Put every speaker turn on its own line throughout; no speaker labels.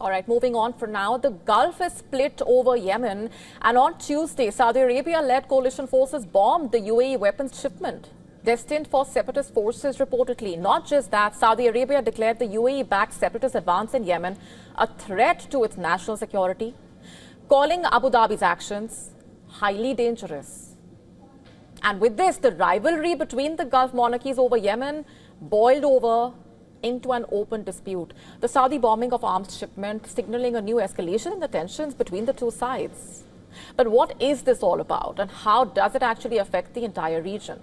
All right, moving on for now. The Gulf is split over Yemen, and on Tuesday, Saudi Arabia-led coalition forces bombed the UAE weapons shipment destined for separatist forces reportedly. Not just that, Saudi Arabia declared the UAE-backed separatist advance in Yemen a threat to its national security, calling Abu Dhabi's actions highly dangerous. And with this, the rivalry between the Gulf monarchies over Yemen boiled over into an open dispute. The Saudi bombing of arms shipment signaling a new escalation in the tensions between the two sides. But what is this all about, and how does it actually affect the entire region?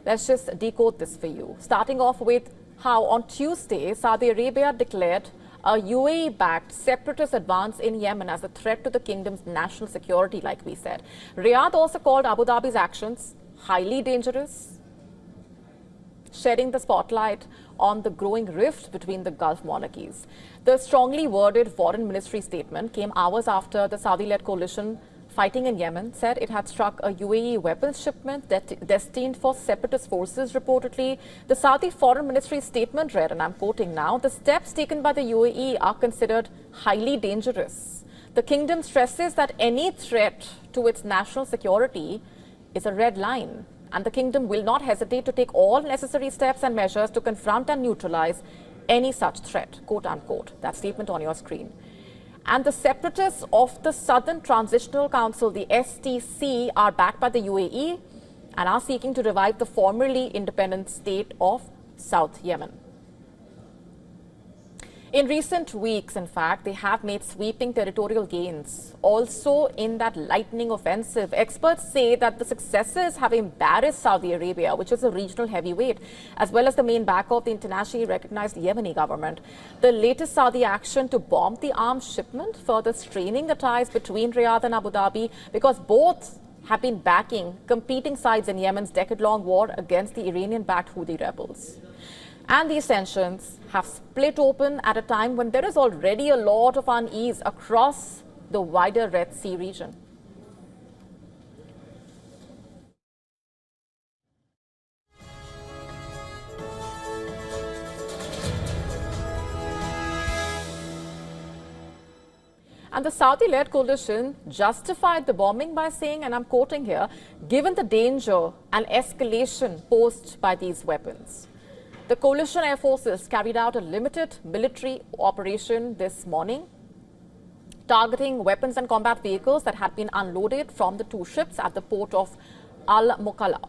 Let's just decode this for you. Starting off with how on Tuesday, Saudi Arabia declared a UAE-backed separatist advance in Yemen as a threat to the kingdom's national security, like we said. Riyadh also called Abu Dhabi's actions highly dangerous, shedding the spotlight on the growing rift between the Gulf monarchies. The strongly worded foreign ministry statement came hours after the Saudi-led coalition fighting in Yemen said it had struck a UAE weapons shipment destined for separatist forces reportedly. The Saudi foreign ministry statement read, and I'm quoting now, "The steps taken by the UAE are considered highly dangerous. The kingdom stresses that any threat to its national security is a red line, and the kingdom will not hesitate to take all necessary steps and measures to confront and neutralize any such threat," quote unquote. That statement on your screen. And the separatists of the Southern Transitional Council, the STC, are backed by the UAE and are seeking to revive the formerly independent state of South Yemen. In recent weeks, in fact, they have made sweeping territorial gains. Also in that lightning offensive, experts say that the successes have embarrassed Saudi Arabia, which is a regional heavyweight, as well as the main backer of the internationally recognized Yemeni government. The latest Saudi action to bomb the arms shipment further straining the ties between Riyadh and Abu Dhabi, because both have been backing competing sides in Yemen's decade-long war against the Iranian-backed Houthi rebels. And these tensions have split open at a time when there is already a lot of unease across the wider Red Sea region. And the Saudi-led coalition justified the bombing by saying, and I'm quoting here, "Given the danger and escalation posed by these weapons." The coalition air forces carried out a limited military operation this morning, targeting weapons and combat vehicles that had been unloaded from the two ships at the port of Mukalla.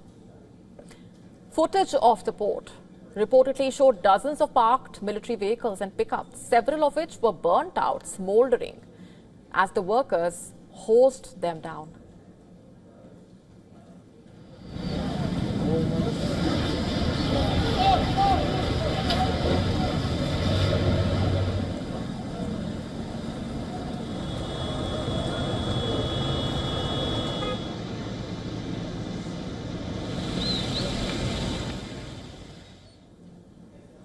Footage of the port reportedly showed dozens of parked military vehicles and pickups, several of which were burnt out, smoldering, as the workers hosed them down.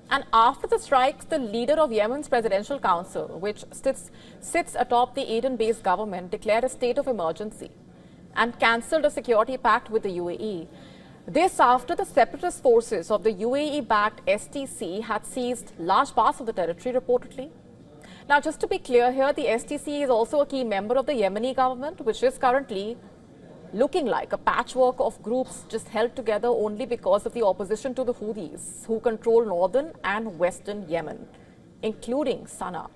And after the strikes, the leader of Yemen's Presidential Council, which sits atop the Aden-based government, declared a state of emergency and cancelled a security pact with the UAE. This after the separatist forces of the UAE-backed STC had seized large parts of the territory reportedly. Now, just to be clear here, the STC is also a key member of the Yemeni government, which is currently looking like a patchwork of groups just held together only because of the opposition to the Houthis, who control northern and western Yemen, including Sana'a.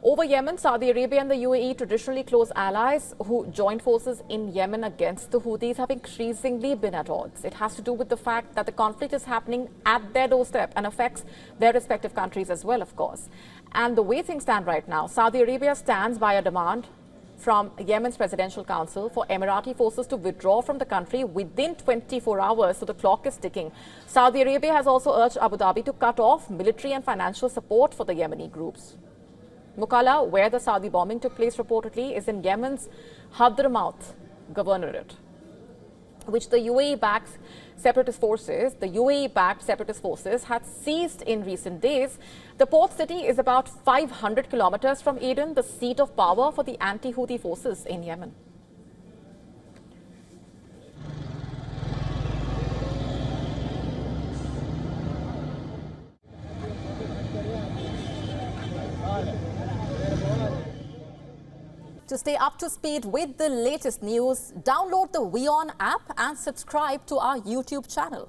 Over Yemen, Saudi Arabia and the UAE, traditionally close allies who joined forces in Yemen against the Houthis, have increasingly been at odds. It has to do with the fact that the conflict is happening at their doorstep and affects their respective countries as well, of course. And the way things stand right now, Saudi Arabia stands by a demand from Yemen's Presidential Council for Emirati forces to withdraw from the country within 24 hours, so the clock is ticking. Saudi Arabia has also urged Abu Dhabi to cut off military and financial support for the Yemeni groups. Mukalla, where the Saudi bombing took place reportedly, is in Yemen's Hadramaut governorate, which the UAE-backed separatist forces had seized in recent days. The port city is about 500 kilometers from Aden, the seat of power for the anti-Houthi forces in Yemen. To stay up to speed with the latest news, download the WION app and subscribe to our YouTube channel.